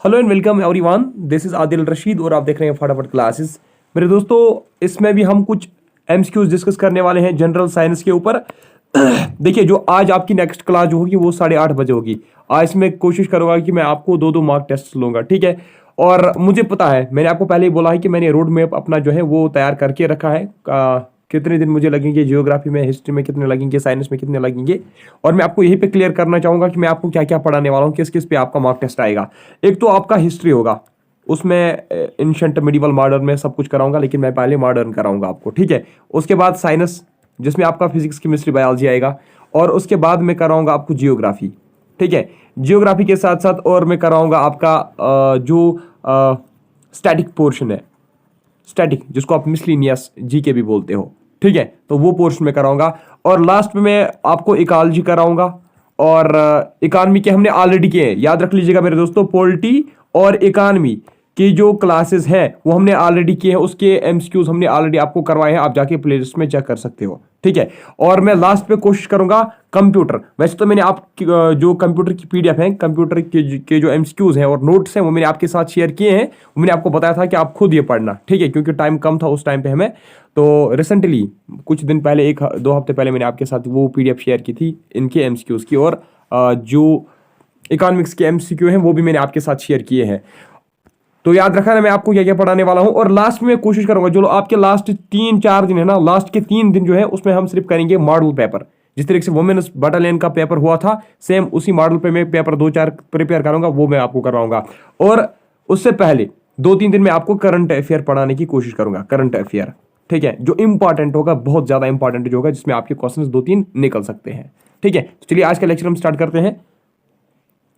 Hello and welcome everyone, this is Adil Rashid और आप देख रहे हैं फटाफट क्लासेस। मेरे दोस्तों, इसमें भी हम कुछ एमसीक्यूज डिस्कस करने वाले हैं जनरल साइंस के ऊपर। देखिए, जो आज आपकी नेक्स्ट क्लास जो होगी वो 8:30 बजे होगी। आज मैं कोशिश करूंगा कि मैं आपको 2-2 मार्क टेस्ट लूंगा, ठीक है। और मुझे पता है, मैंने आपको पहले ही बोला है कि मैंने रोड मैप अपना जो है वो तैयार करके रखा है। कितने दिन मुझे लगेंगे जियोग्राफी में, हिस्ट्री में कितने लगेंगे, साइंस में कितने लगेंगे। और मैं आपको यही पे क्लियर करना चाहूंगा कि मैं आपको क्या क्या पढ़ाने वाला हूँ, किस किस पे आपका मार्क टेस्ट आएगा। एक तो आपका हिस्ट्री होगा, उसमें एंशिएंट, मिडिवल, मॉडर्न में सब कुछ कराऊंगा, लेकिन मैं पहले मॉडर्न कराऊंगा आपको, ठीक है। उसके बाद साइंस, जिसमें आपका फिजिक्स, केमिस्ट्री, बायोलॉजी आएगा। और उसके बाद मैं कराऊंगा आपको जियोग्राफी, ठीक है। जियोग्राफी के साथ साथ और मैं कराऊंगा आपका जो स्टैटिक पोर्शन है, स्टैटिक, जिसको आप मिसलिनियस जीके भी बोलते हो, ठीक है। तो वो पोर्शन में कराऊंगा। और लास्ट में मैं आपको इकोलॉजी कराऊंगा। और इकोनॉमी के हमने ऑलरेडी किए हैं, याद रख लीजिएगा मेरे दोस्तों। पॉलिटी और इकोनॉमी की जो क्लासेस हैं वो हमने ऑलरेडी किए हैं, उसके एमसीक्यूज हमने ऑलरेडी आपको करवाए हैं। आप जाके प्लेलिस्ट में चेक कर सकते हो, ठीक है। और मैं लास्ट पे कोशिश करूंगा कंप्यूटर। वैसे तो मैंने आप जो कंप्यूटर की पीडीएफ है, कंप्यूटर के जो एमसीक्यूज हैं और नोट्स हैं, वो मैंने आपके साथ शेयर किए हैं। मैंने आपको बताया था कि आप खुद ये पढ़ना, ठीक है, क्योंकि टाइम कम था उस टाइम पे हमें। तो रिसेंटली कुछ दिन पहले, 1-2 हफ्ते पहले मैंने आपके साथ वो पीडीएफ शेयर की थी इनके एमसीक्यूज की। और जो इकोनॉमिक्स के एमसीक्यू हैं वो भी मैंने आपके साथ शेयर किए हैं। तो याद रखा ना मैं आपको क्या क्या पढ़ाने वाला हूं। और लास्ट में कोशिश करूंगा, जो आपके लास्ट 3-4 दिन है ना, लास्ट के 3 दिन जो है उसमें हम सिर्फ करेंगे मॉडल पेपर। जिस तरीके से वुमेन्स बटालियन का पेपर हुआ था, सेम उसी मॉडल पे मैं पेपर 2-4 प्रिपेयर करूंगा, वो मैं आपको करवाऊंगा। और उससे पहले 2-3 दिन में आपको करंट अफेयर पढ़ाने की कोशिश करूंगा, करंट अफेयर, ठीक है, जो इंपॉर्टेंट होगा, बहुत ज्यादा इंपॉर्टेंट जो होगा, जिसमें आपके क्वेश्चन 2-3 निकल सकते हैं, ठीक है। तो चलिए आज का लेक्चर हम स्टार्ट करते हैं।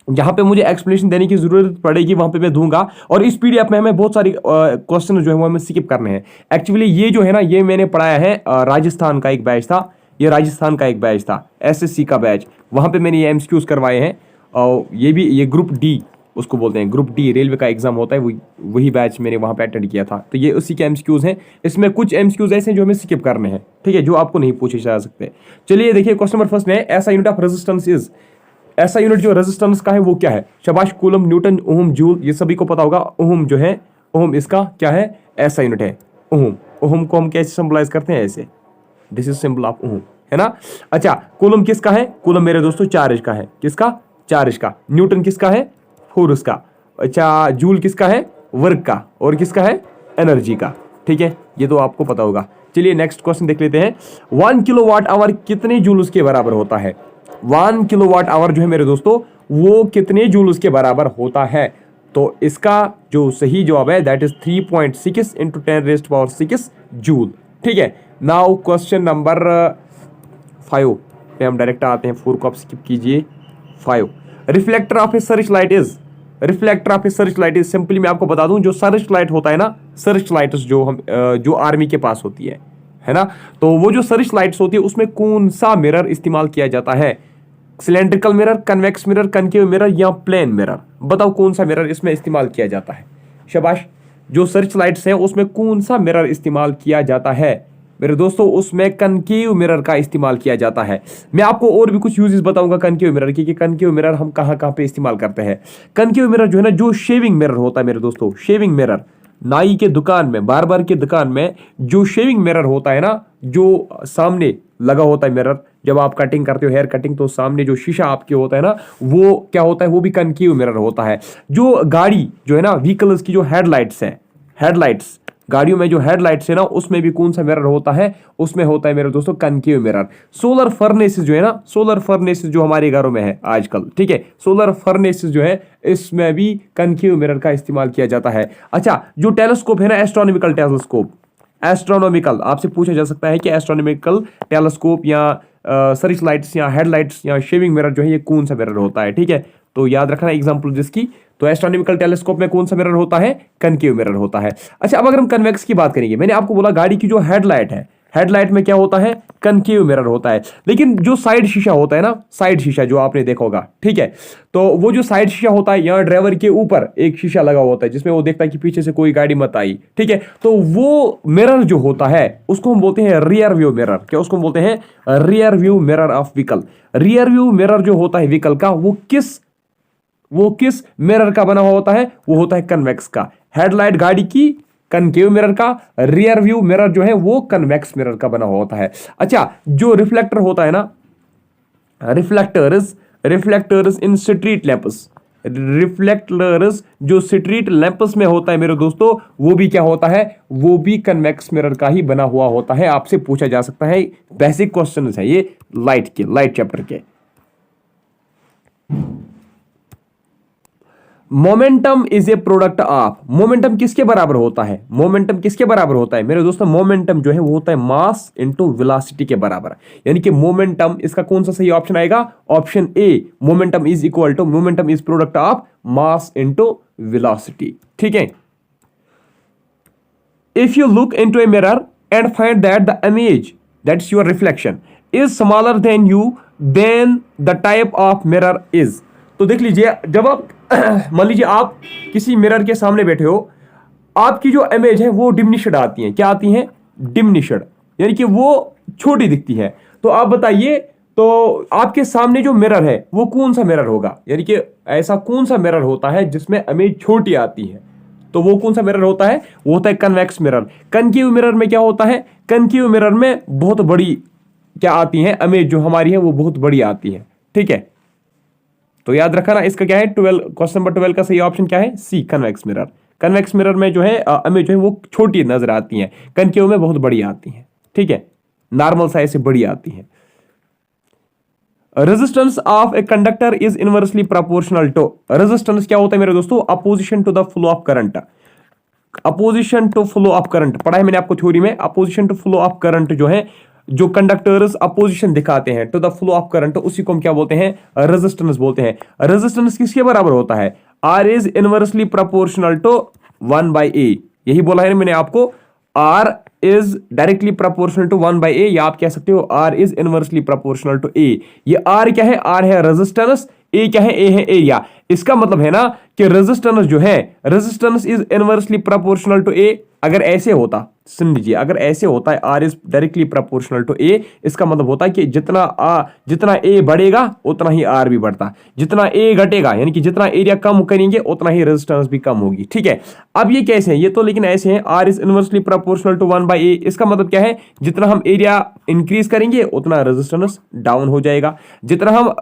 जहां पे मुझे एक्सप्लेनेशन देने की जरूरत पड़ेगी वहां पे मैं दूंगा। और इस पीडीएफ में हमें बहुत सारी क्वेश्चन जो है वो हमें स्किप करने हैं। एक्चुअली ये जो है ना, ये मैंने पढ़ाया है, राजस्थान का एक बैच था, ये राजस्थान का एक बैच था, एसएससी का बैच। वहां पे मैंने ये एमसीक्यूज करवाए हैं। और ये भी, ये ग्रुप डी उसको बोलते हैं, ग्रुप डी रेलवे का एग्जाम होता है, वही बैच मैंने वहां पे अटेंड किया था। तो ये उसी के एमसीक्यूज हैं। इसमें कुछ एमसीक्यूज ऐसे हैं जो हमें स्किप करने हैं, ठीक है, जो आपको नहीं पूछे जा सकते। चलिए देखिए, क्वेश्चन नंबर फर्स्ट है, ऐसा यूनिट ऑफ रेजिस्टेंस इज, ऐसा यूनिट जो रेजिस्टेंस का है वो क्या है। शाबाश, कूलम, न्यूटन, ओहम, जूल, ये सभी को पता होगा। ओहम जो है, ओहम इसका क्या है, ऐसा यूनिट है ओहम। ओहम को हम कैसे सिंबलाइज करते हैं, ऐसे, this is symbol of ohm, है ना। अच्छा, कूलम किसका है, कूलम मेरे दोस्तों चार्ज का है, किसका, चार्ज का। न्यूटन किसका है, फोर्स का। अच्छा, जूल किसका है, वर्क का। और किसका है, एनर्जी का, ठीक है, ये तो आपको पता होगा। चलिए नेक्स्ट क्वेश्चन देख लेते हैं। 1 किलोवाट आवर कितने जूल्स के बराबर होता है। 1 किलोवाट आवर जो है मेरे दोस्तों, वो कितने जूल्स के बराबर होता है। तो इसका जो सही जवाब है दैट इज 3.6 इंटू 10⁻⁶ जूल, ठीक है। नाउ क्वेश्चन नंबर 5 पे हम डायरेक्ट आते हैं, 4 को आप स्किप कीजिए। 5, reflector of A search light is, reflector of A search light is, simply मैं आपको बता दूं, जो सर्च लाइट होता है ना, सर्च लाइट्स जो हम जो आर्मी के पास होती है ना, तो वो जो सर्च लाइट्स होती है उसमें कौन सा मिरर इस्तेमाल किया जाता है। Cylindrical mirror, convex mirror, concave mirror या प्लेन मिरर, बताओ कौन सा मिरर इसमें इस्तेमाल किया जाता है। शाबाश, जो सर्च लाइट्स है उसमें कौन सा मिरर इस्तेमाल किया जाता है मेरे दोस्तों, उसमें कनकेव मिरर का इस्तेमाल किया जाता है। मैं आपको और भी कुछ यूजेस बताऊंगा कनकेव मिरर की, कि कनकेव मिरर हम कहां कहां पे इस्तेमाल करते हैं। कनकेव मिरर जो है ना, जो शेविंग मिरर होता है मेरे दोस्तों, शेविंग मिरर, नाई के दुकान में, बार्बर के दुकान में जो शेविंग मिरर होता है ना, जो सामने लगा होता है मिरर, जब आप कटिंग करते हो, हेयर कटिंग, तो सामने जो शीशा आपके होता है ना, वो क्या होता है, वो भी कनकेव मिरर होता है। जो गाड़ी जो है ना, व्हीकल्स की जो हेडलाइट्स है, हेडलाइट्स, गाड़ियों में जो हेडलाइट्स है ना, उसमें भी कौन सा मिरर होता है, उसमें होता है मेरे दोस्तों कनकेव मिरर। सोलर फर्नेसेस जो है ना, सोलर फर्नेसेस जो हमारे घरों में है आजकल, ठीक है, सोलर फर्नेसेस जो है, इसमें भी कनकेव मिरर का इस्तेमाल किया जाता है। अच्छा, जो टेलीस्कोप है ना, एस्ट्रोनॉमिकल टेलीस्कोप, एस्ट्रोनॉमिकल, आपसे पूछा जा सकता है कि एस्ट्रोनॉमिकल टेलीस्कोप या सर्च लाइट्स या हेडलाइट्स या शेविंग मिरर जो है, ये कौन सा मिरर होता है, ठीक है। तो याद रखना एग्जांपल जिसकी, तो एस्ट्रोनॉमिकल टेलीस्कोप में कौन सा मिरर होता है, कनकेव मिरर होता है। अच्छा, अब अगर हम कन्वेक्स की बात करेंगे, मैंने आपको बोला गाड़ी की जो हेडलाइट है, हेडलाइट में क्या होता है, कनकेव मिरर होता है। लेकिन जो साइड शीशा होता है ना, साइड शीशा जो आपने देखा होगा, ठीक है, तो वो जो साइड शीशा होता है, यहाँ ड्राइवर के ऊपर एक शीशा लगा होता है, जिसमें वो देखता है कि पीछे से कोई गाड़ी मत आई, ठीक है। तो वो मिरर जो होता है उसको हम बोलते हैं रियर व्यू मिरर। क्या उसको हम बोलते हैं, rear view mirror of vehicle. Rear view mirror जो होता है व्हीकल का, वो किस वो किस मिरर का बना हुआ होता है? वो होता है कन्वेक्स का। हेडलाइट गाड़ी की कनकेव मिरर का, रियर व्यू मिरर जो है वो कन्वेक्स मिरर का बना हुआ होता है। अच्छा, जो रिफ्लेक्टर होता है ना, रिफ्लेक्टर्स इन स्ट्रीट लैंप्स, रिफ्लेक्टर्स जो स्ट्रीट लैंप्स में होता है मेरे दोस्तों, वो भी क्या होता है? वो भी कन्वेक्स मिरर का ही बना हुआ होता है। आपसे पूछा जा सकता है, बेसिक क्वेश्चन है ये लाइट चैप्टर के। Momentum is a product of, momentum किसके बराबर होता है? मोमेंटम किसके बराबर होता है मेरे दोस्तों? मोमेंटम जो है वो होता है मास इनटू वेलोसिटी के बराबर। यानी कि मोमेंटम, इसका कौन सा सही ऑप्शन आएगा? Option A, momentum is equal to, momentum is product of mass into velocity. ठीक है। If you look into a mirror and find that the image, that's your reflection, is smaller than you, then the type of mirror is. तो देख लीजिए, जब आप मान लीजिए आप किसी मिरर के सामने बैठे हो, आपकी जो इमेज है वो डिमिनिश्ड आती है। क्या आती है? डिमिनिश्ड, यानी कि वो छोटी दिखती है। तो आप बताइए, तो आपके सामने जो मिरर है वो कौन सा मिरर होगा? यानी कि ऐसा कौन सा मिरर होता है जिसमें इमेज छोटी आती है? तो वो कौन सा मिरर होता है? वो होता है कन्वेक्स मिरर। कनकेव मिरर में क्या होता है? कनकेव मिरर में बहुत बड़ी क्या आती है? इमेज जो हमारी है वो बहुत बड़ी आती है। ठीक है, तो याद रखना ना, इसका क्या है? 12, क्वेश्चन नंबर 12 का सही ऑप्शन क्या है? सी, कन्वेक्स मिरर। कन्वेक्स मिरर में जो है इमेज जो है वो छोटी नजर आती है, कनकेव में बहुत बड़ी आती है। ठीक है, नॉर्मल साइज से बड़ी आती है। Resistance of a conductor is inversely proportional to, resistance क्या होता है मेरे दोस्तों? Opposition to the flow of current. Opposition to flow of current पढ़ा है मैंने आपको थ्योरी में। Opposition to flow of current जो है, जो कंडक्टर्स अपोजिशन दिखाते हैं to the flow of current, उसी को हम क्या बोलते हैं? रेजिस्टेंस बोलते हैं। रेजिस्टेंस किसके बराबर होता है? R is inversely proportional to 1/a। यही बोला है ना मैंने आपको, R is directly proportional to 1/a, या आप कह सकते हो R is inversely proportional to a। ये आर क्या है? आर है रेजिस्टेंस, ए क्या है? ए है एरिया। इसका मतलब है ना कि रेजिस्टेंस जो है, resistance is inversely proportional to A. अगर ऐसे होता, सुन लीजिए, अगर ऐसे होता है R is directly proportional to A, इसका मतलब होता है कि जितना ए बढ़ेगा उतना ही आर भी बढ़ता, जितना ए घटेगा यानी कि जितना एरिया कम करेंगे उतना ही रेजिस्टेंस भी कम होगी। ठीक है, अब ये कैसे है? ये तो लेकिन ऐसे हैं, R is inversely proportional to 1/a। इसका मतलब क्या है? जितना हम एरिया इंक्रीज करेंगे उतना रेजिस्टेंस डाउन हो जाएगा, जितना हम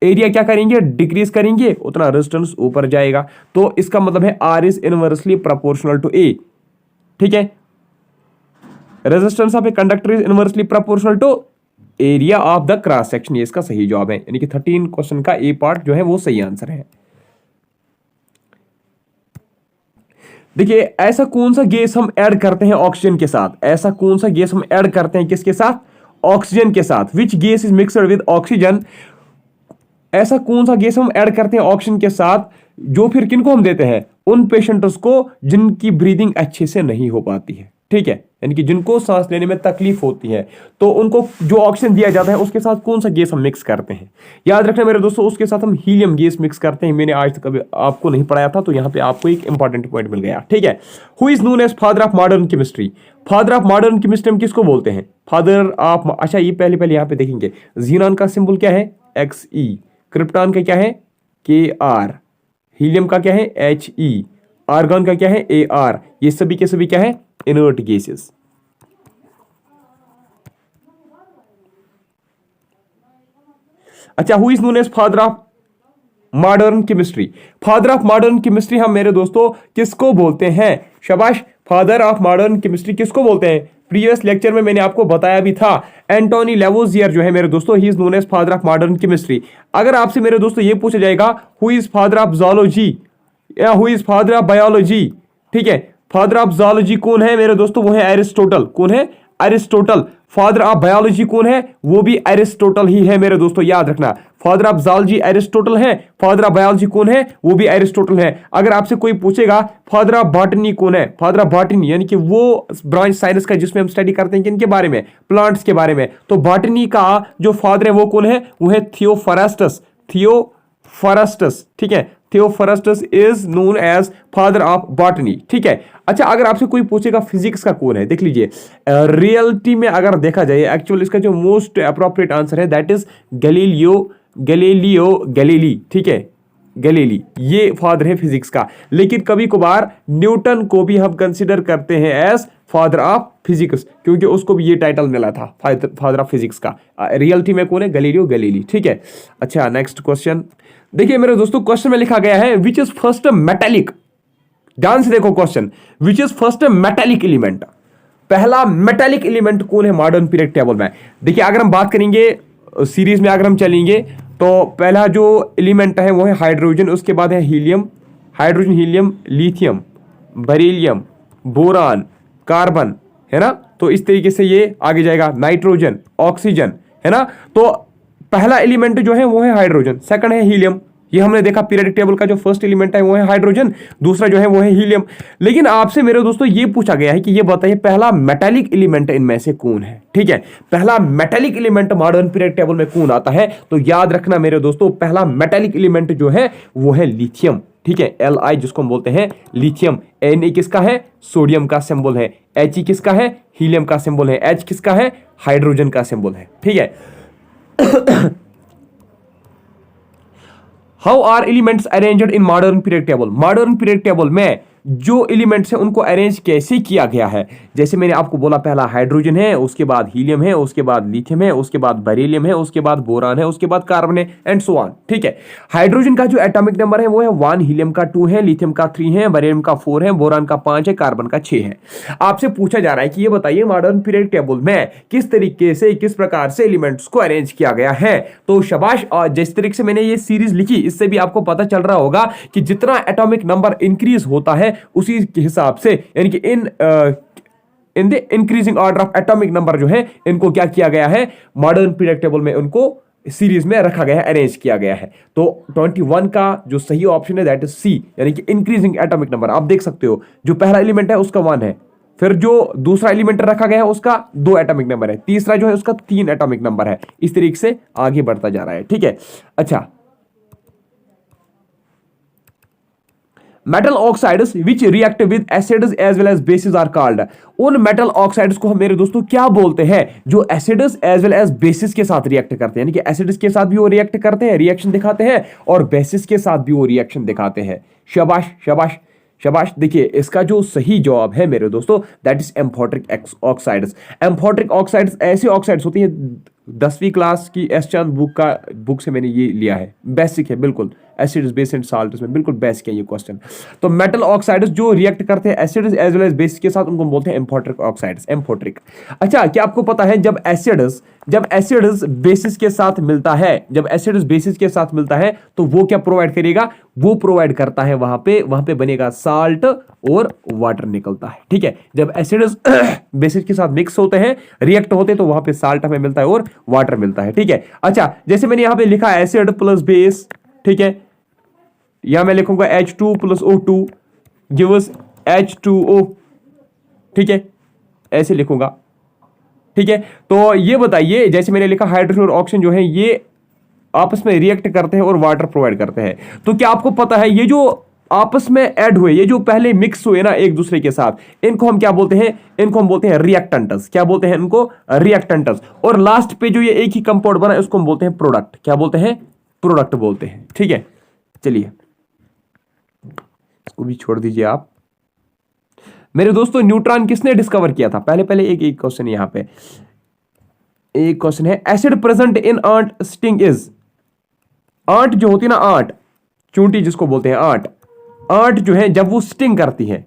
एरिया क्या करेंगे? डिक्रीज करेंगे, उतना रेजिस्टेंस ऊपर जाएगा। तो इसका मतलब है R is inversely proportional to A. ठीक है, resistance of a conductor is inversely proportional to area of the cross section. ये इसका सही जवाब है, यानी कि 13 क्वेश्चन का ए पार्ट जो है वो सही आंसर है। देखिए, ऐसा कौन सा गैस हम ऐड करते हैं ऑक्सीजन के साथ? ऐसा कौन सा गैस हम ऐड करते हैं किसके साथ? ऑक्सीजन के साथ। Which gas is mixed with oxygen? ऐसा कौन सा गैस हम ऐड करते हैं ऑक्सीजन के साथ, जो फिर किनको हम देते हैं? उन पेशेंट्स को जिनकी ब्रीदिंग अच्छे से नहीं हो पाती है। ठीक है, यानी कि जिनको सांस लेने में तकलीफ होती है, तो उनको जो ऑक्सीजन दिया जाता है उसके साथ कौन सा गैस हम मिक्स करते हैं? याद रखना मेरे दोस्तों, उसके साथ हम हीलियम गैस मिक्स करते हैं। मैंने आज तक कभी आपको नहीं पढ़ाया था, तो यहाँ पे आपको एक इंपॉर्टेंट पॉइंट मिल गया। ठीक है, who is known as father of modern chemistry? Father of modern chemistry हम किसको बोलते हैं? फादर ऑफ, अच्छा ये पहले यहाँ पे देखेंगे, जीनॉन का सिंबल क्या है? Xe। क्रिप्टॉन का क्या है? Kr। हीलियम का क्या है? He। आर्गन का क्या है? Ar। ये सभी के सभी क्या है? Inert gases. अच्छा, who is known as father of modern chemistry? Father of modern chemistry हम मेरे दोस्तों किसको बोलते हैं? शाबाश, फादर ऑफ मॉडर्न केमिस्ट्री किसको बोलते हैं? प्रीवियस लेक्चर में मैंने आपको बताया भी था, एंटोनी लेवोजियर जो है मेरे दोस्तों, he is known as father of modern chemistry. अगर आपसे मेरे दोस्तों ये पूछा जाएगा who is father of zoology या who is father of biology, ठीक है, फादर ऑफ जूलॉजी कौन है मेरे दोस्तों? वो है एरिस्टोटल। कौन है? एरिस्टोटल। फादर ऑफ बायोलॉजी कौन है? वो भी एरिस्टोटल ही है मेरे दोस्तों, याद रखना। फादर ऑफ जूलॉजी एरिस्टोटल है, फादर ऑफ बायोलॉजी कौन है? वो भी एरिस्टोटल है। अगर आपसे कोई पूछेगा फादर ऑफ बॉटनी कौन है? फादर ऑफ बॉटनी यानी कि वो ब्रांच साइंस का जिसमें हम स्टडी करते हैं किनके बारे में? प्लांट्स के बारे में। तो बॉटनी का जो फादर है वो कौन है? वो है थियोफरस्टस। थियोफरस्टस, ठीक है, Theophrastus is known as father of botany. ठीक है, अच्छा अगर आपसे कोई पूछेगा फिजिक्स का कौन है, देख लीजिए, रियलिटी में अगर देखा जाए एक्चुअली इसका जो मोस्ट अप्रोप्रिएट आंसर है दैट इज गैलीलियो गैलीली। ठीक है, गैलीली, ये फादर है फिजिक्स का। लेकिन कभी कभार न्यूटन को भी हम कंसिडर करते हैं एज फादर ऑफ फिजिक्स, क्योंकि उसको भी ये टाइटल मिला था फादर ऑफ फिजिक्स का। रियलिटी में कौन है? Galileo Galilei. ठीक है, अच्छा नेक्स्ट क्वेश्चन देखिए मेरे दोस्तों, क्वेश्चन में लिखा गया है विच इज फर्स्ट मेटेलिक, ध्यान से देखो question, which is first metallic element, पहला मेटेलिक एलिमेंट कौन है मॉडर्न पीरियड टेबल में। देखिए अगर हम बात करेंगे सीरीज में, अगर हम चलेंगे तो पहला जो एलिमेंट है वो है हाइड्रोजन, उसके बाद है helium, hydrogen helium, lithium, beryllium, boron, carbon, है ना। तो इस तरीके से ये आगे जाएगा, नाइट्रोजन, ऑक्सीजन, है ना। तो पहला एलिमेंट जो है वो है हाइड्रोजन, सेकंड है हीलियम, ये हमने देखा पीरियडिक टेबल का जो फर्स्ट एलिमेंट है वो है हाइड्रोजन, दूसरा जो है वो है हीलियम। लेकिन आपसे मेरे दोस्तों ये पूछा गया है कि ये बताइए पहला मेटालिक एलिमेंट इनमें से कौन है। ठीक है, पहला metallic element modern periodic table में कौन आता है? तो याद रखना मेरे दोस्तों, पहला मेटालिक एलिमेंट जो है वो है लिथियम। ठीक है, Li जिसको हम बोलते हैं लिथियम। Na किसका है? सोडियम का सिंबल है। He किसका है? हीलियम का सिंबल है। H किसका है? हाइड्रोजन का सिंबल है। ठीक है। How are elements arranged in modern period table, modern period table में जो एलिमेंट्स हैं उनको अरेंज कैसे किया गया है? जैसे मैंने आपको बोला, पहला हाइड्रोजन है, उसके बाद हीलियम है, उसके बाद लिथियम है, उसके बाद बेरिलियम है, उसके बाद बोरान है, उसके बाद कार्बन है, एंड सो ऑन। ठीक है, हाइड्रोजन का जो एटॉमिक नंबर है वो है 1, हीलियम का 2 है, लिथियम का 3 है, बेरिलियम का 4 है, बोरान का 5 है, कार्बन का 6 है। आपसे पूछा जा रहा है कि ये बताइए मॉडर्न पीरियड टेबल में किस तरीके से, किस प्रकार से एलिमेंट्स को अरेंज किया गया है। तो शाबाश, और जिस तरीके से मैंने ये सीरीज लिखी इससे भी आपको पता चल रहा होगा कि जितना एटॉमिक नंबर इंक्रीज होता है उसी के हिसाब से, यानी कि in the increasing order of atomic number जो है इनको क्या किया गया है मॉडर्न पीरियड टेबल में, उनको सीरीज में रखा गया है, अरेंज किया गया है। तो 21 का जो सही ऑप्शन है दैट इज सी, यानी कि इंक्रीजिंग एटॉमिक नंबर। आप देख सकते हो जो पहला एलिमेंट है उसका 1 है, फिर जो दूसरा एलिमेंट रखा गया है उसका 2 एटॉमिक नंबर है, तीसरा जो है उसका 3 एटॉमिक नंबर है। इस तरीके से आगे बढ़ता जा रहा है। ठीक है, अच्छा, metal oxides which react with acids as well as bases are called, उन मेटल ऑक्साइड्स को हम मेरे दोस्तों क्या बोलते हैं जो acids as well as bases के साथ रिएक्ट करते हैं, यानी कि एसिड्स के साथ भी वो रिएक्ट करते हैं, रिएक्शन दिखाते हैं, और बेसिस के साथ भी वो रिएक्शन दिखाते हैं। शाबाश शाबाश शाबाश। देखिए इसका जो सही जवाब है मेरे दोस्तों that is amphoteric oxides. Amphoteric oxides ऐसे ऑक्साइड्स होती है, 10वीं क्लास की एस चांद बुक से मैंने ये लिया है, बेसिक है बिल्कुल, एसिड्स बेस एंड साल्ट्स में बिल्कुल बेसिक है ये क्वेश्चन। तो मेटल ऑक्साइड्स जो रिएक्ट करते हैं acids as well as bases के साथ उनको बोलते हैं एम्फोट्रिक ऑक्साइड्स, एम्फोट्रिक। अच्छा, क्या आपको पता है जब एसिड्स बेसिस के साथ मिलता है, जब एसिड्स बेसिस के साथ मिलता है तो वो क्या प्रोवाइड करेगा? वो प्रोवाइड करता है वहां पे बनेगा साल्ट और वाटर निकलता है। ठीक है, जब एसिड्स बेसिस के साथ मिक्स होते हैं, रिएक्ट होते हैं, तो वहां पे साल्ट हमें मिलता है और वाटर मिलता है। ठीक है, अच्छा, जैसे मैंने यहां पे लिखा एसिड प्लस बेस, ठीक है, यहां मैं लिखूंगा H2 plus O2 gives H2O, ठीक है, ऐसे लिखूंगा। ठीक है, तो ये बताइए, जैसे मैंने लिखा हाइड्रोजन और ऑक्सीजन जो है ये आपस में रिएक्ट करते हैं और वाटर प्रोवाइड करते हैं। तो क्या आपको पता है ये जो आपस में ऐड हुए, ये जो पहले मिक्स हुए ना एक दूसरे के साथ, इनको हम क्या बोलते हैं? इनको हम बोलते हैं रिएक्टेंट्स। क्या बोलते हैं इनको? रिएक्टेंट्स। और लास्ट पे जो ये एक ही कंपाउंड बना है उसको हम बोलते हैं प्रोडक्ट। क्या बोलते हैं? प्रोडक्ट बोलते हैं। ठीक है, चलिए इसको भी छोड़ दीजिए आप। मेरे दोस्तों न्यूट्रॉन किसने डिस्कवर किया था? पहले एक क्वेश्चन यहां पे एक क्वेश्चन है, acid present in ant sting is, ant जो होती है ना, आंट चूंटी जिसको बोलते हैं, आंट जो है जब वो स्टिंग करती है,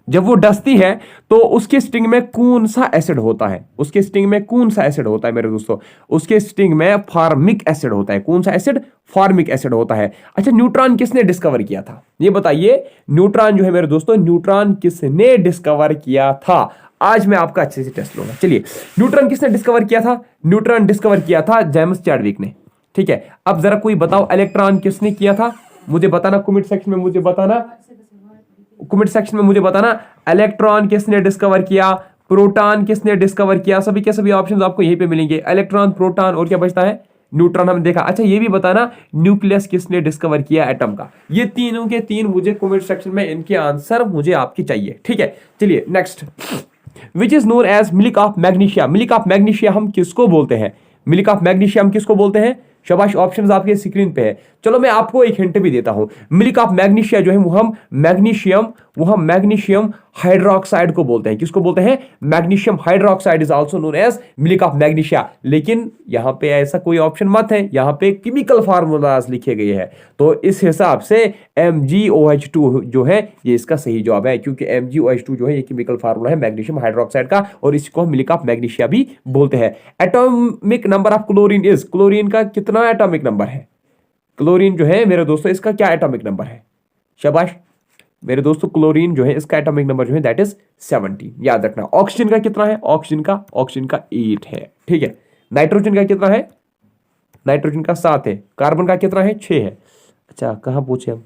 जब वो डसती है, तो उसके स्टिंग में कौन सा एसिड होता है? उसके स्टिंग में कौन सा एसिड होता है मेरे दोस्तों? उसके स्टिंग में फार्मिक एसिड होता है। कौन सा एसिड? फार्मिक एसिड होता है। अच्छा, न्यूट्रॉन किसने डिस्कवर किया था? ये बताइए, न्यूट्रॉन जो है मेरे दोस्तों, न्यूट्रॉन किसने डिस्कवर किया था? आज मैं आपका अच्छे से टेस्ट लूंगा। चलिए, न्यूट्रॉन किसने डिस्कवर किया था? न्यूट्रॉन डिस्कवर किया था जेम्स चैडविक ने। ठीक है, अब जरा कोई बताओ इलेक्ट्रॉन किसने किया था? मुझे बताना कमेंट सेक्शन में, मुझे बताना कमेंट सेक्शन में, मुझे बताना इलेक्ट्रॉन किसने डिस्कवर किया, प्रोटॉन किसने डिस्कवर किया। सभी के सभी ऑप्शंस आपको यहीं पे मिलेंगे, इलेक्ट्रॉन, प्रोटॉन और क्या बचता है? न्यूट्रॉन हमने देखा। अच्छा, ये भी बताना न्यूक्लियस किसने डिस्कवर किया एटम का। ये तीनों के तीन मुझे कमेंट सेक्शन में इनके आंसर मुझे आपकी चाहिए। ठीक है, चलिए next, which is known as milk of magnesia. Milk of magnesia हम किसको बोलते हैं? मिल्क ऑफ मैग्नीशिया हम किसको बोलते हैं? शाबाश, ऑप्शंस आपके स्क्रीन पे है। चलो मैं आपको एक हिंट भी देता हूं, मिल्क ऑफ मैग्नीशिया जो है वो हम मैग्नीशियम हाइड्रोक्साइड को बोलते हैं। किसको बोलते हैं? Magnesium hydroxide is also known as milk of magnesia. लेकिन यहां पे ऐसा कोई ऑप्शन मत है, यहां पे केमिकल फार्मूलाज लिखे गए हैं। तो इस हिसाब से MgOH2 जो है ये इसका सही जवाब है, क्योंकि MgOH2 जो है ये केमिकल फार्मूला है मैग्नीशियम हाइड्रोक्साइड का, और इसको हम मिल्क ऑफ मैग्नीशिया भी बोलते हैं। Atomic number of chlorine is, chlorine का कितना एटॉमिक नंबर है? क्लोरीन जो है मेरे दोस्तों इसका क्या एटॉमिक नंबर है? शाबाश मेरे दोस्तों, क्लोरीन जो है इसका एटॉमिक नंबर जो है दैट इज 17, याद रखना। ऑक्सीजन का कितना है? ऑक्सीजन का 8 है, ठीक है। नाइट्रोजन का कितना है? नाइट्रोजन का 7 है। कार्बन का कितना है? 6 है। अच्छा कहां पूछे हम?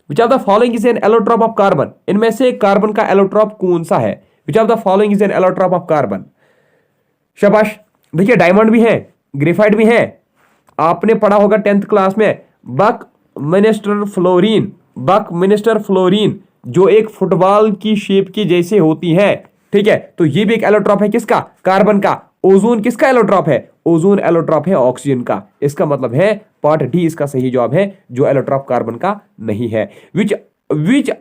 Which of the following is an allotrope of carbon, इनमें से कार्बन का एलोट्रॉप कौन सा है? Which of the following is an allotrope of carbon? शाबाश, देखिए डायमंड भी है, ग्रेफाइट भी है। आपने पढ़ा होगा 10th क्लास में बकमिनिस्टर फ्लोरीन जो एक फुटबॉल की शेप की जैसे होती है, ठीक है। तो ये भी एक एलोट्रॉप है, किसका? कार्बन का। ओजोन किसका एलोट्रॉप है? ओजोन एलोट्रॉप है ऑक्सीजन का। इसका मतलब है पार्ट डी इसका सही जवाब है, जो एलोट्रॉप कार्बन का नहीं है। Which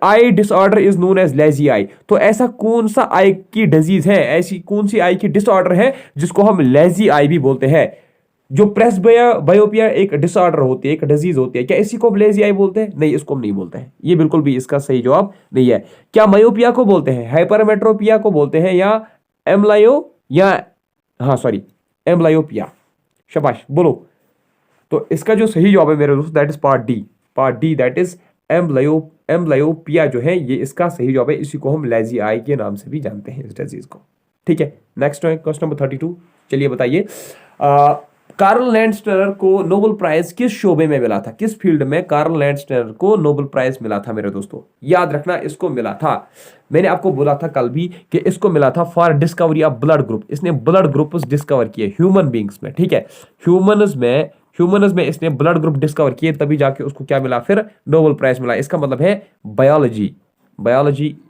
eye disorder is known as lazy eye, तो ऐसा कौन सा आई की डिजीज है, ऐसी कौन सी आई की डिसऑर्डर है जिसको हम लेजी आई भी बोलते हैं? जो प्रेसबायोपिया एक डिसऑर्डर होती है, एक डिजीज होती है, क्या इसी को लेजी आई बोलते हैं? नहीं, इसको हम नहीं बोलते हैं। ये बिल्कुल भी इसका सही जवाब नहीं है। क्या मायोपिया को बोलते हैं, हाइपरमेट्रोपिया को बोलते हैं, या एम्ब्लायोपिया? शाबाश, बोलो। तो इसका जो सही जवाब है मेरे दोस्त that is part D that is amblyopia जो है ये इसका सही जवाब है। इसी को हम लेजी आई के नाम से भी जानते हैं इस डिजीज को, ठीक है। नेक्स्ट है क्वेश्चन नंबर 32। चलिए बताइए, कार्ल लैंडस्टर को नोबेल प्राइज किस शोबे में मिला था? किस फील्ड में कार्ल लैंडस्टर को नोबेल प्राइज मिला था मेरे दोस्तों? याद रखना, इसको मिला था, मैंने आपको बोला था कल भी कि इसको मिला था for discovery of blood group. इसने ब्लड ग्रुप डिस्कवर किए ह्यूमन बींग्स में, ठीक है। ह्यूमन्स में इसने ब्लड ग्रुप डिस्कवर किए, तभी जाके उसको क्या मिला? फिर नोबेल प्राइज मिला। इसका मतलब है बायोलॉजी,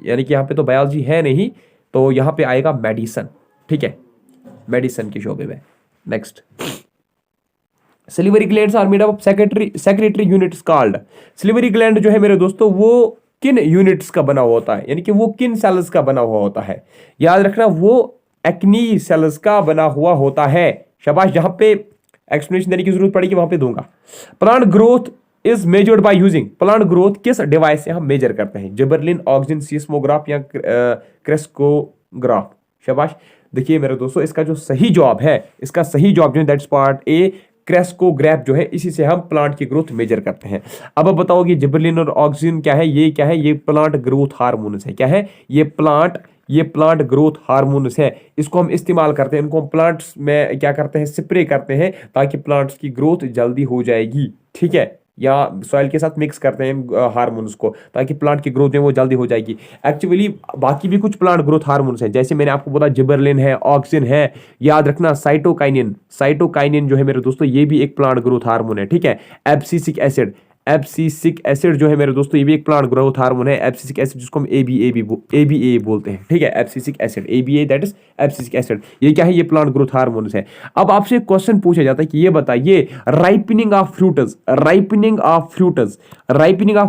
यानी कि यहाँ पे तो बायोलॉजी है नहीं, तो यहाँ पे आएगा मेडिसिन, ठीक है, मेडिसिन के शोबे में। Next, salivary glands are made of secretory units called. Salivary gland जो है मेरे दोस्तों वो किन यूनिट्स का बना हुआ होता है, यानी कि वो किन सेल्स का बना हुआ होता है? याद रखना, वो एक्नी सेल्स का बना हुआ होता है। शाबाश, जहां पे एक्सप्लेनेशन देने की जरूरत पड़ेगी वहां पे दूंगा। Plant growth is measured by using, plant growth किस डिवाइस से हम मेजर करते हैं? जिबरलिन, ऑक्सीजन, सीस्मोग्राफ या क्रेस्कोग्राफ? शाबाश, देखिए मेरे दोस्तों, इसका जो सही जवाब है, इसका सही जवाब जो है दैट्स पार्ट ए, क्रेस्कोग्राफ जो है, इसी से हम प्लांट की ग्रोथ मेजर करते हैं। अब बताओ कि जिबरलिन और ऑक्सीजन क्या है? ये क्या है? ये प्लांट ग्रोथ हार्मोन्स है। क्या है? ये प्लांट ग्रोथ हार्मोन्स है। इसको हम इस्तेमाल करते हैं, इनको हम प्लांट्स में क्या करते हैं? स्प्रे करते हैं, ताकि प्लांट्स की ग्रोथ जल्दी हो जाएगी, ठीक है। या सॉइल के साथ मिक्स करते हैं हार्मोन्स को, ताकि प्लांट की ग्रोथ है वो जल्दी हो जाएगी। एक्चुअली बाकी भी कुछ प्लांट ग्रोथ हार्मोन्स हैं, जैसे मैंने आपको बोला जिबरलिन है, ऑक्सीजन है। याद रखना, साइटोकाइनिन जो है मेरे दोस्तों ये भी एक प्लांट ग्रोथ हार्मोन है, ठीक है। एब्सिसिक एसिड जो है मेरे दोस्तों ये भी एक प्लांट ग्रोथ हार्मोन है। एब्सिसिक एसिड जिसको हम ABA बोलते हैं, ठीक है। Abscisic acid ABA that is abscisic acid, ये क्या है? ये प्लांट ग्रोथ हार्मोन्स है। अब आपसे क्वेश्चन पूछा जाता है कि ये बताइए, राइपनिंग ऑफ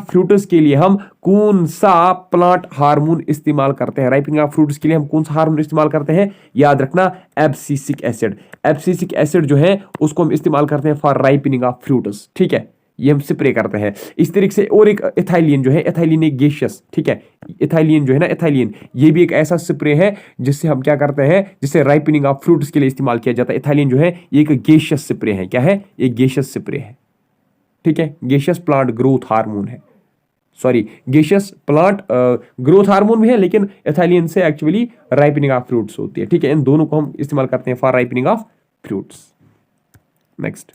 फ्रूट्स के लिए हम कौन सा प्लांट हार्मोन इस्तेमाल करते हैं? राइपनिंग ऑफ फ्रूट्स के लिए हम कौन सा हार्मोन इस्तेमाल करते हैं? याद रखना, एब्सिसिक एसिड जो है उसको हम इस्तेमाल करते हैं फॉर राइपनिंग ऑफ फ्रूट्स, ठीक है। ये हम स्प्रे करते हैं इस तरीके से। और एक एथाइलिन जो है, एथाइलिन एक गैसियस, ठीक है। एथाइलिन जो है ना, एथाइलिन ये भी एक ऐसा स्प्रे है जिससे हम क्या करते हैं, जिससे राइपनिंग ऑफ फ्रूट्स के लिए इस्तेमाल किया जाता है। एथाइलिन जो है ये एक गैसियस स्प्रे है। क्या है? एक गैसियस स्प्रे है, ठीक है। गैसियस प्लांट ग्रोथ हार्मोन है, sorry gaseous plant growth hormone भी है, लेकिन एथाइलिन से एक्चुअली राइपनिंग ऑफ फ्रूट्स होती है, ठीक है। इन दोनों को हम इस्तेमाल करते हैं for ripening of fruits. Next,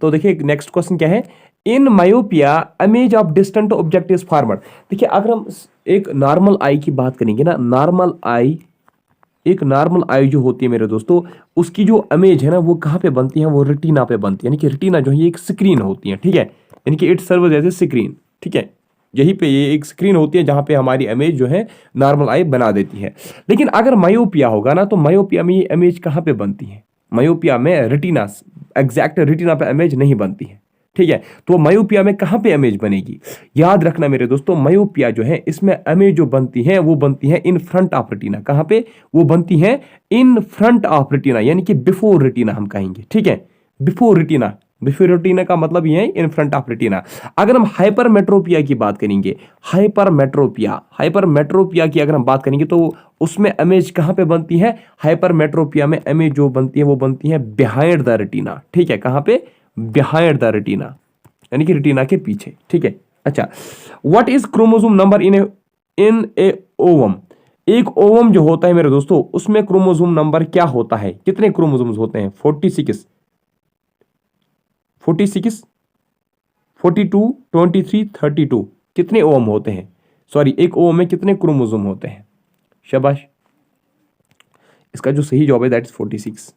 तो देखिए नेक्स्ट क्वेश्चन क्या है? In myopia image of distant object is formed. देखिए अगर हम एक नॉर्मल आई की बात करेंगे ना, नॉर्मल आई जो होती है मेरे दोस्तों, उसकी जो इमेज है ना वो कहाँ पे बनती है? वो रेटिना पे बनती है। यानी कि रेटिना जो है ये एक स्क्रीन होती है, ठीक है। यानी कि it serve as a screen, ठीक है। यहीं पे ये एक स्क्रीन होती है जहां पे हमारी इमेज जो है नॉर्मल आई बना देती है। लेकिन अगर मायोपिया होगा ना, तो मायोपिया में ये इमेज कहाँ पे बनती है? मायोपिया में रेटिना, एग्जैक्ट रेटिना पे इमेज नहीं बनती है, ठीक है। तो मायोपिया में कहां पे इमेज बनेगी? याद रखना मेरे दोस्तों, मायोपिया जो है इसमें इमेज जो बनती है वो बनती है इन फ्रंट ऑफ रेटिना। कहां पे वो बनती है? इन फ्रंट ऑफ रेटिना, यानी कि बिफोर रेटिना हम कहेंगे, ठीक है। बिफोर रेटिना, बिफोर रेटिना का मतलब ये है इन फ्रंट ऑफ रेटिना। अगर हम हाइपरमेट्रोपिया की बात करेंगे, हाइपरमेट्रोपिया की अगर हम बात करेंगे तो उसमें इमेज कहां पे बनती है? हाइपरमेट्रोपिया में इमेज जो बनती है वो बनती है बिहाइंड द रेटिना, ठीक है। कहां पे? बिहाइंड द रेटिना, यानी कि रेटिना के पीछे, ठीक है। अच्छा, what is chromosome number in A ovum? एक ओवम जो होता है मेरे दोस्तों, उसमें क्रोमोसोम नंबर क्या होता है? कितने क्रोमोसोम्स होते हैं? 46, 42, 23, 32। कितने ओवम होते हैं? सॉरी, एक ओवम में कितने क्रोमोसोम होते हैं? शाबाश। इसका जो सही जवाब है दैट इज 46।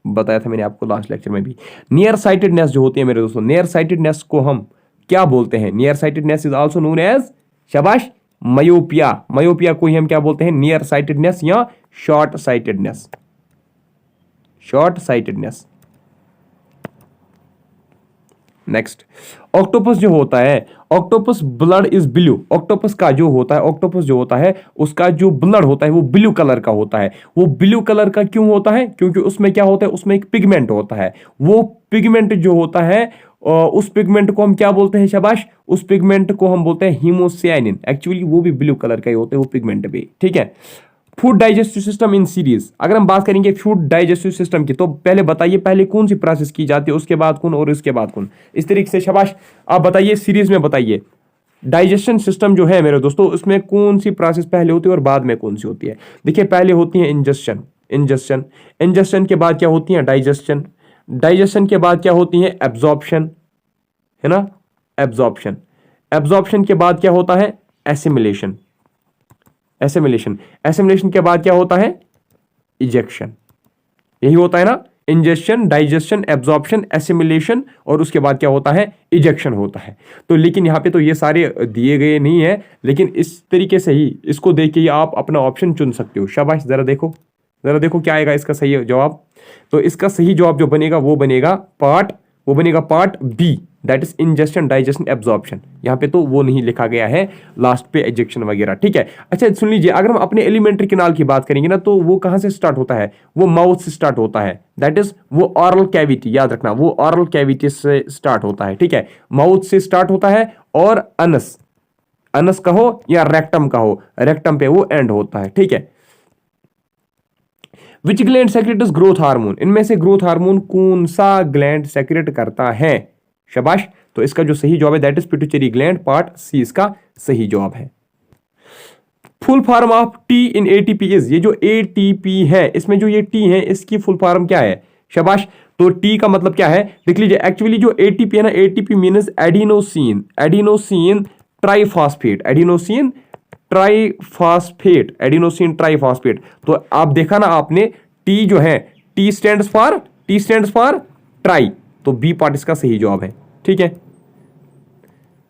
बताया था मैंने आपको लास्ट लेक्चर में भी। नियर साइटेडनेस जो होती है मेरे दोस्तों, नियर साइटेडनेस को हम क्या बोलते हैं? Near sightedness is also known as, शाबाश, मायोपिया। मायोपिया को ही हम क्या बोलते हैं? नियर साइटेडनेस या short sightedness, short sightedness. Next, octopus जो होता है, octopus blood is blue. Octopus का जो होता है, ऑक्टोपस जो होता है उसका जो ब्लड होता है वो ब्लू कलर का होता है। वो ब्लू कलर का क्यों होता है? क्योंकि उसमें क्या होता है? उसमें एक पिगमेंट होता है। वो पिगमेंट जो होता है उस पिगमेंट को हम क्या बोलते हैं? शाबाश, उस पिगमेंट को हम बोलते हैं हीमोसायनिन। एक्चुअली वो भी ब्लू कलर का ही होते हैं वो पिगमेंट भी, ठीक है। Food digestive system in series, अगर हम बात करेंगे फूड डाइजेस्टिव सिस्टम की, तो पहले बताइए पहले कौन सी प्रोसेस की जाती है, उसके बाद कौन और उसके बाद कौन, इस तरीके से। शाबाश, आप बताइए सीरीज में बताइए डाइजेशन सिस्टम जो है मेरे दोस्तों उसमें कौन सी प्रोसेस पहले होती है और बाद में कौन सी होती है? देखिए, पहले होती है इंजेस्शन, इंजेस्शन, इंजेस्शन के बाद क्या होती है? डाइजेशन, डाइजेशन के बाद क्या होती है? एब्जॉर्प्शन, है ना, एब्जॉर्प्शन, एब्जॉर्प्शन के बाद क्या होता है? एसिमिलेशन, एसिमिलेशन, एसिमिलेशन के बाद क्या होता है? इजेक्शन। यही होता है ना, इंजेक्शन, डाइजेशन, एब्जॉर्प्शन, एसिमिलेशन, और उसके बाद क्या होता है? इजेक्शन होता है। तो लेकिन यहाँ पे तो ये सारे दिए गए नहीं है, लेकिन इस तरीके से ही इसको देख के ही आप अपना ऑप्शन चुन सकते हो। शाबाश, जरा देखो, जरा देखो क्या आएगा इसका सही जवाब। तो इसका सही जवाब जो बनेगा वो बनेगा part B, that is injection, digestion, absorption. यहाँ पे तो वो नहीं लिखा गया है लास्ट पे इजेक्शन वगैरह, ठीक है। अच्छा सुन लीजिए, अगर हम अपने एलिमेंट्री कैनाल की बात करेंगे ना, तो वो कहां से स्टार्ट होता है? वो माउथ से स्टार्ट होता है, दैट इज वो ऑरल कैविटी, याद रखना, वो ऑरल कैविटी से स्टार्ट होता है, ठीक है। माउथ से स्टार्ट होता है, और अनस, अनस कहो या रेक्टम कहो, रेक्टम पे वो एंड होता है, ठीक है। विच ग्लैंड सेक्रेट्स ग्रोथ हार्मोन? इनमें से ग्रोथ हार्मोन कौन सा ग्लैंड सेक्रेट करता है? शाबाश, तो इसका जो सही जवाब है that is pituitary gland, part C इसका सही जवाब है। Full form of T in ATP is, ये जो एटीपी है इसमें जो ये टी है इसकी फुल फॉर्म क्या है? शाबाश, तो टी का मतलब क्या है देख लीजिए। एक्चुअली जो एटीपी है ना, ATP means adenosine, adenosine triphosphate, adenosine triphosphate, adenosine triphosphate. तो आप देखा ना आपने, टी जो है, टी स्टैंड्स फॉर ट्राई, तो बी पार्ट इसका सही जवाब है, ठीक है।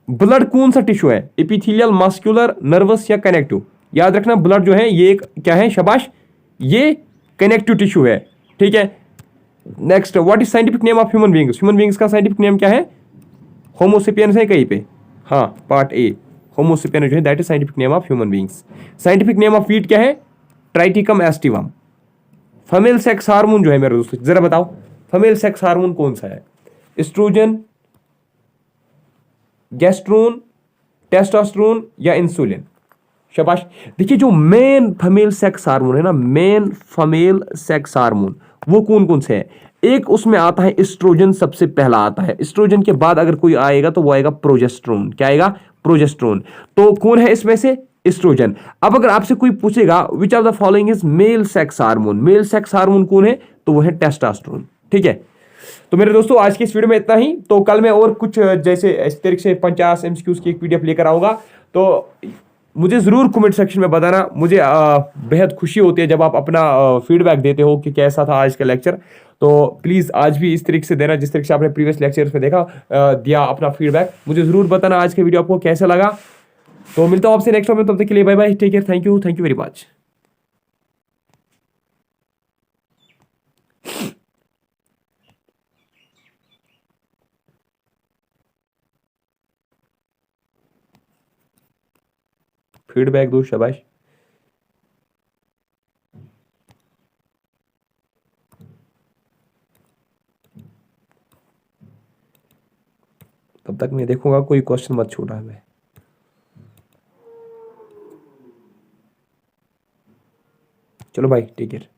ब्लड कौन सा टिश्यू है? एपिथेलियल, मस्कुलर, नर्वस या कनेक्टिव? याद रखना, ब्लड जो है ये एक क्या है? शाबाश, ये कनेक्टिव टिश्यू है, ठीक है। Next, what is scientific name of human beings? Human beings का साइंटिफिक नेम क्या है? होमोसेपियंस है कहीं पे, हाँ, पार्ट ए, होमोसेपियन जो है that is scientific name of human beings. Scientific name of wheat क्या है? Triticum aestivum. Female sex hormone जो है मेरे दोस्तों, जरा बताओ फीमेल सेक्स हार्मोन कौन सा है? एस्ट्रोजन, गेस्ट्रोन, टेस्टोस्टेरोन या इंसुलिन? शाबाश। देखिए, जो मेन फीमेल सेक्स हार्मोन है ना, मेन फीमेल सेक्स हार्मोन वो कौन कौन से है? एक उसमें आता है एस्ट्रोजन, सबसे पहला आता है। एस्ट्रोजन के बाद अगर कोई आएगा तो वो आएगा प्रोजेस्टेरोन। क्या आएगा? प्रोजेस्टेरोन। तो कौन है इसमें से? एस्ट्रोजन। अब अगर आपसे कोई पूछेगा which of the following is male sex hormone, male sex hormone कौन है? तो वो है टेस्टोस्टेरोन, ठीक है। तो मेरे दोस्तों आज की इस वीडियो में इतना ही। तो कल मैं और कुछ जैसे इस तरीके से 50 MCQs की एक PDF लेकर आऊंगा। तो मुझे ज़रूर कमेंट सेक्शन में बताना। मुझे बेहद खुशी होती है जब आप अपना फीडबैक देते हो कि कैसा था आज का लेक्चर। तो प्लीज़ आज भी इस तरीके से देना जिस तरीके से आपने प्रीवियस लेक्चर्स में देखा, दिया अपना फीडबैक। मुझे ज़रूर बताना आज के वीडियो आपको कैसा लगा। तो मिलता हूँ आपसे नेक्स्ट टाइम में, तब तक के लिए bye bye, take care, thank you very much. Feedback दो, शाबाश। तब तक मैं देखूंगा कोई क्वेश्चन मत छोड़ा है। चलो भाई, टेक केयर।